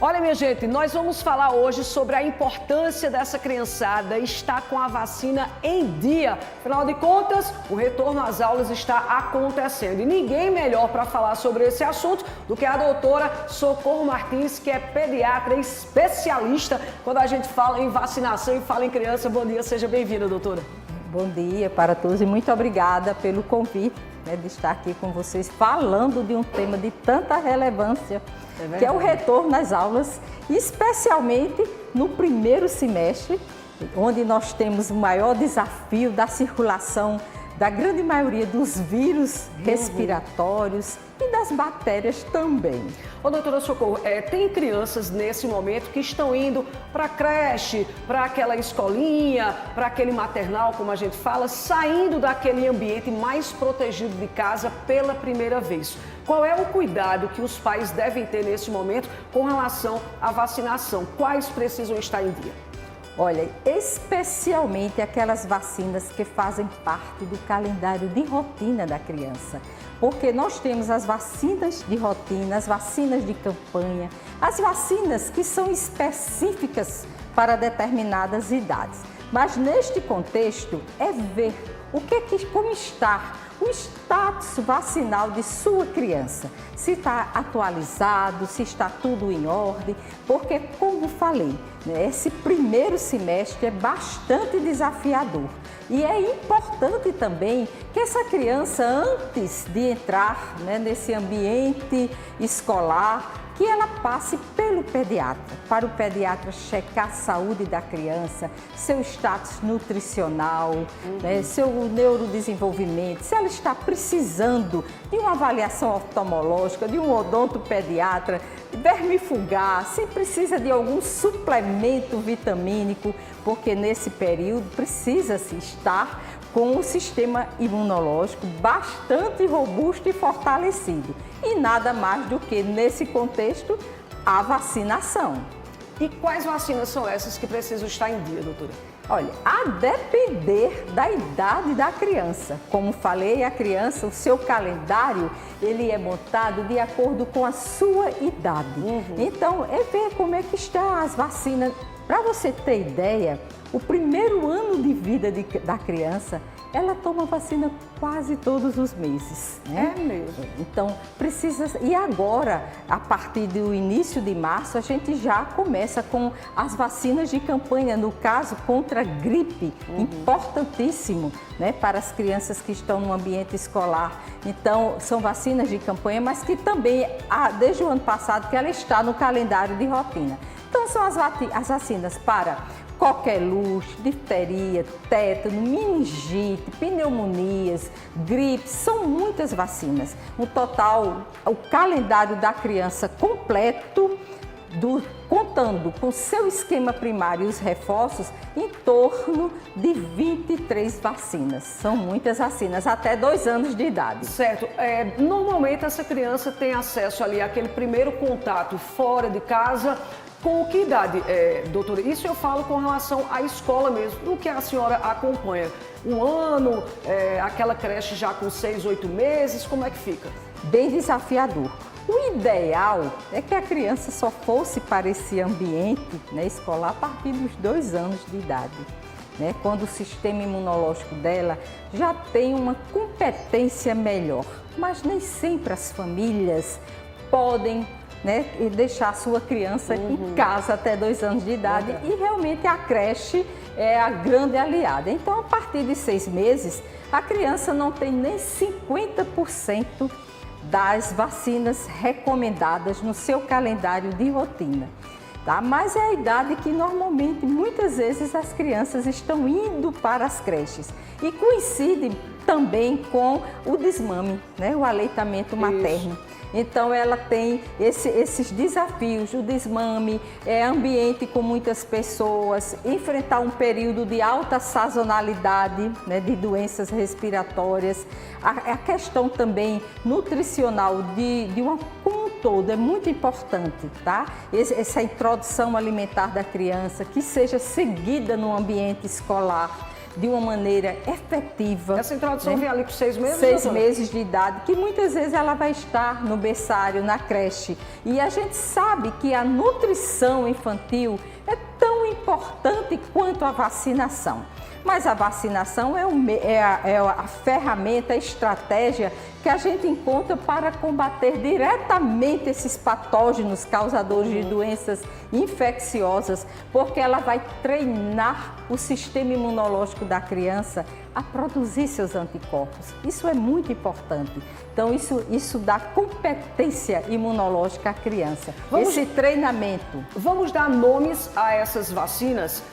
Olha, minha gente, nós vamos falar hoje sobre a importância dessa criançada estar com a vacina em dia. Afinal de contas, o retorno às aulas está acontecendo. E ninguém melhor para falar sobre esse assunto do que a doutora Socorro Martins, que é pediatra e especialista quando a gente fala em vacinação e fala em criança. Bom dia, seja bem-vinda, doutora. Bom dia para todos e muito obrigada pelo convite, de estar aqui com vocês falando de um tema de tanta relevância, que é o retorno às aulas, especialmente no primeiro semestre, onde nós temos o maior desafio da circulação da grande maioria dos vírus respiratórios e das bactérias também. Ô, doutora Socorro, tem crianças nesse momento que estão indo para a creche, para aquela escolinha, para aquele maternal, como a gente fala, saindo daquele ambiente mais protegido de casa pela primeira vez. Qual é o cuidado que os pais devem ter nesse momento com relação à vacinação? Quais precisam estar em dia? Olha, especialmente aquelas vacinas que fazem parte do calendário de rotina da criança. Porque nós temos as vacinas de rotina, as vacinas de campanha, as vacinas que são específicas para determinadas idades. Mas neste contexto é ver como está o status vacinal de sua criança, se está atualizado, se está tudo em ordem, porque, como falei, esse primeiro semestre é bastante desafiador e é importante também que essa criança, antes de entrar nesse ambiente escolar, que ela passe pelo pediatra, para o pediatra checar a saúde da criança, seu status nutricional, seu neurodesenvolvimento, se ela está precisando de uma avaliação oftalmológica, de um odontopediatra, vermifugar, se precisa de algum suplemento vitamínico, porque nesse período precisa-se estar com o sistema imunológico bastante robusto e fortalecido. E nada mais do que, nesse contexto, a vacinação. E quais vacinas são essas que precisam estar em dia, doutora? Olha, a depender da idade da criança. Como falei, a criança, o seu calendário, ele é montado de acordo com a sua idade. Então, é ver como é que estão as vacinas. Para você ter ideia, o primeiro ano de vida da criança, ela toma vacina quase todos os meses. É mesmo? Então, precisa... E agora, a partir do início de março, a gente já começa com as vacinas de campanha, no caso, contra a gripe, importantíssimo, para as crianças que estão no ambiente escolar. Então, são vacinas de campanha, mas que também, desde o ano passado, que ela está no calendário de rotina. Então, são as vacinas para coqueluche, difteria, tétano, meningite, pneumonias, gripe, são muitas vacinas. No total, o calendário da criança completo, contando com seu esquema primário e os reforços, em torno de 23 vacinas. São muitas vacinas, até 2 anos de idade. Certo. Normalmente essa criança tem acesso ali àquele primeiro contato fora de casa. Com que idade, doutora? Isso eu falo com relação à escola mesmo, do que a senhora acompanha. 1 ano, aquela creche já com 6, 8 meses, como é que fica? Bem desafiador. O ideal é que a criança só fosse para esse ambiente escolar a partir dos 2 anos de idade. Quando o sistema imunológico dela já tem uma competência melhor. Mas nem sempre as famílias podem e deixar a sua criança em casa até 2 anos de idade. E realmente a creche é a grande aliada. Então, a partir de 6 meses, a criança não tem nem 50% das vacinas recomendadas no seu calendário de rotina. Mas é a idade que normalmente, muitas vezes, as crianças estão indo para as creches. E coincide também com o desmame, o aleitamento materno. Então, ela tem esses desafios, o desmame, ambiente com muitas pessoas, enfrentar um período de alta sazonalidade, de doenças respiratórias, a questão também nutricional de uma como um todo é muito importante, tá? Essa introdução alimentar da criança, que seja seguida no ambiente escolar, de uma maneira efetiva. Essa introdução vem ali com 6 meses? 6 meses de idade, que muitas vezes ela vai estar no berçário, na creche. E a gente sabe que a nutrição infantil é tão importante quanto a vacinação. Mas a vacinação é a ferramenta, a estratégia que a gente encontra para combater diretamente esses patógenos causadores de doenças infecciosas, porque ela vai treinar o sistema imunológico da criança a produzir seus anticorpos. Isso é muito importante. Então, isso dá competência imunológica à criança, esse treinamento. Vamos dar nomes a essas vacinas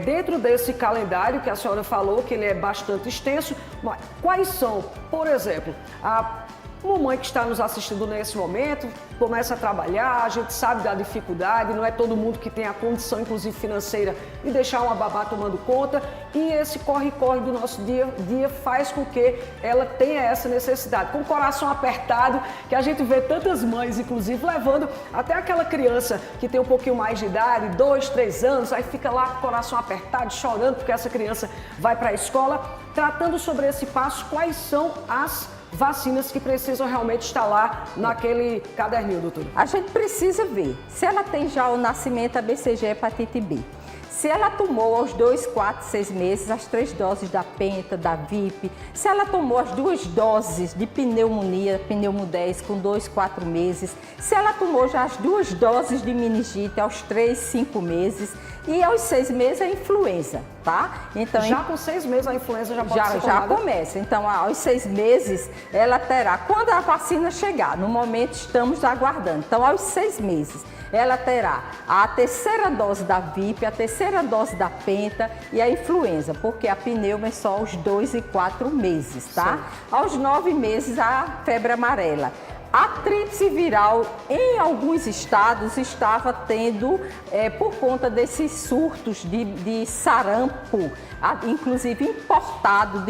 dentro desse calendário que a senhora falou, que ele é bastante extenso. Mas quais são, por exemplo, a mamãe que está nos assistindo nesse momento, começa a trabalhar, a gente sabe da dificuldade, não é todo mundo que tem a condição, inclusive financeira, de deixar uma babá tomando conta, e esse corre-corre do nosso dia a dia faz com que ela tenha essa necessidade. Com o coração apertado, que a gente vê tantas mães, inclusive, levando até aquela criança que tem um pouquinho mais de idade, 2, 3 anos, aí fica lá com o coração apertado, chorando porque essa criança vai para a escola. Tratando sobre esse passo, quais são as vacinas que precisam realmente estar lá naquele caderninho, doutor? A gente precisa ver se ela tem já o nascimento a BCG hepatite B. Se ela tomou aos 2, 4, 6 meses as 3 doses da Penta, da VIP, se ela tomou as 2 doses de pneumonia, pneumo 10 com 2, 4 meses, se ela tomou já as 2 doses de meningite aos 3, 5 meses e aos 6 meses a influenza, tá? Então, já com 6 meses a influenza já pode ser tomada? Já começa. Então, aos 6 meses ela terá, quando a vacina chegar, no momento estamos aguardando, então aos 6 meses, ela terá a terceira dose da VIP, a terceira dose da Penta e a influenza, porque a pneumo é só aos 2 e 4 meses, tá? Sim. Aos 9 meses, a febre amarela. A tríplice viral, em alguns estados, estava tendo, por conta desses surtos de sarampo, inclusive importados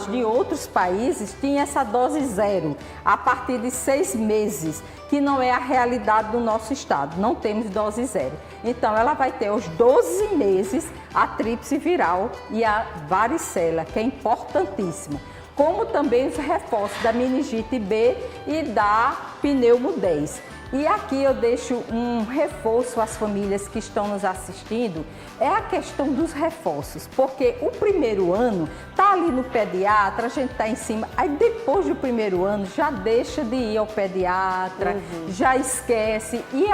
de outros países, tinha essa dose 0, a partir de 6 meses, que não é a realidade do nosso estado, não temos dose 0. Então, ela vai ter aos 12 meses a tríplice viral e a varicela, que é importantíssima, como também os reforços da meningite B e da pneumo 10. E aqui eu deixo um reforço às famílias que estão nos assistindo, é a questão dos reforços, porque o primeiro ano tá ali no pediatra, a gente tá em cima, aí depois do primeiro ano já deixa de ir ao pediatra, já esquece, e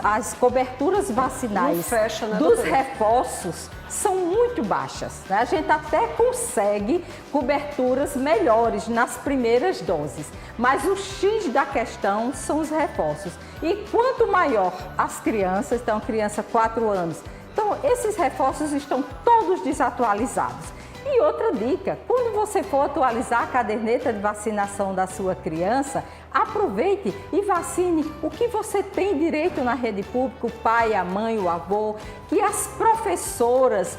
as coberturas vacinais dos reforços são muito baixas, né? A gente até consegue coberturas melhores nas primeiras doses, mas o X da questão são os reforços. E quanto maior as crianças, então criança 4 anos, então esses reforços estão todos desatualizados. E outra dica, quando você for atualizar a caderneta de vacinação da sua criança, aproveite e vacine o que você tem direito na rede pública, o pai, a mãe, o avô, que as professoras,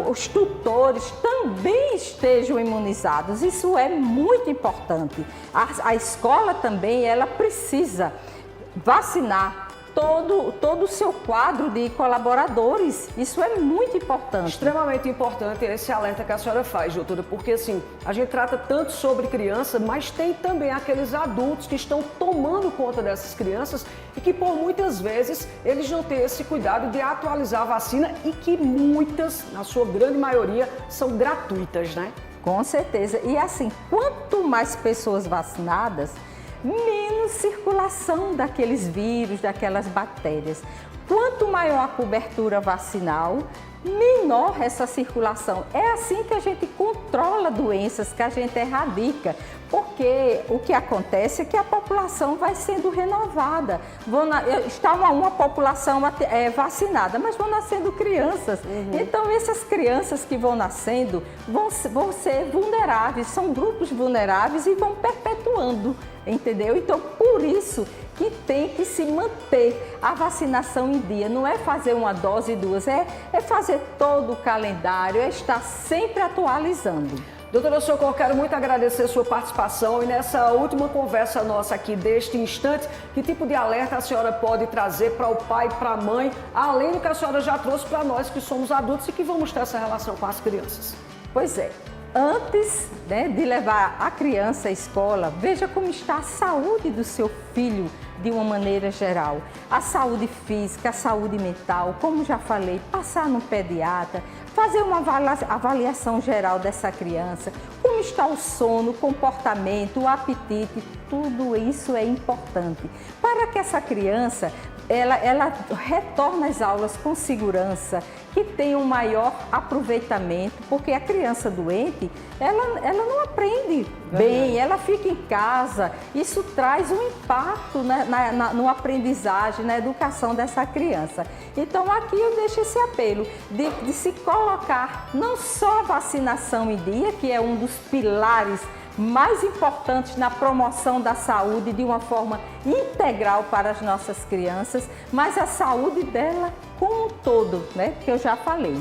os tutores também estejam imunizados. Isso é muito importante. A escola também, ela precisa vacinar todo o seu quadro de colaboradores. Isso é muito importante. Extremamente importante esse alerta que a senhora faz, doutora, porque assim, a gente trata tanto sobre criança, mas tem também aqueles adultos que estão tomando conta dessas crianças e que por muitas vezes eles não têm esse cuidado de atualizar a vacina e que muitas, na sua grande maioria, são gratuitas, né? Com certeza. E assim, quanto mais pessoas vacinadas, menos circulação daqueles vírus, daquelas bactérias. Quanto maior a cobertura vacinal, menor essa circulação. É assim que a gente controla doenças, que a gente erradica, porque o que acontece é que a população vai sendo renovada. Está uma população vacinada, mas vão nascendo crianças. Então, essas crianças que vão nascendo vão ser vulneráveis, são grupos vulneráveis e vão perpetuando, entendeu? Então, por isso que tem que se manter a vacinação em dia. Não é fazer uma dose e 2, é fazer todo o calendário, é estar sempre atualizando. Doutora Socorro, quero muito agradecer a sua participação e nessa última conversa nossa aqui deste instante, que tipo de alerta a senhora pode trazer para o pai e para a mãe, além do que a senhora já trouxe para nós que somos adultos e que vamos ter essa relação com as crianças? Pois é, antes, né, de levar a criança à escola, veja como está a saúde do seu filho de uma maneira geral. A saúde física, a saúde mental, como já falei, passar no pediatra, fazer uma avaliação geral dessa criança, como está o sono, o comportamento, o apetite, tudo isso é importante para que essa criança ela retorne às aulas com segurança, que tenha um maior aproveitamento, porque a criança doente, ela não aprende bem, ela fica em casa, isso traz um impacto no aprendizagem, na educação dessa criança. Então aqui eu deixo esse apelo de se colocar não só a vacinação em dia, que é um dos pilares mais importantes na promoção da saúde de uma forma integral para as nossas crianças, mas a saúde dela como um todo, né? Que eu já falei.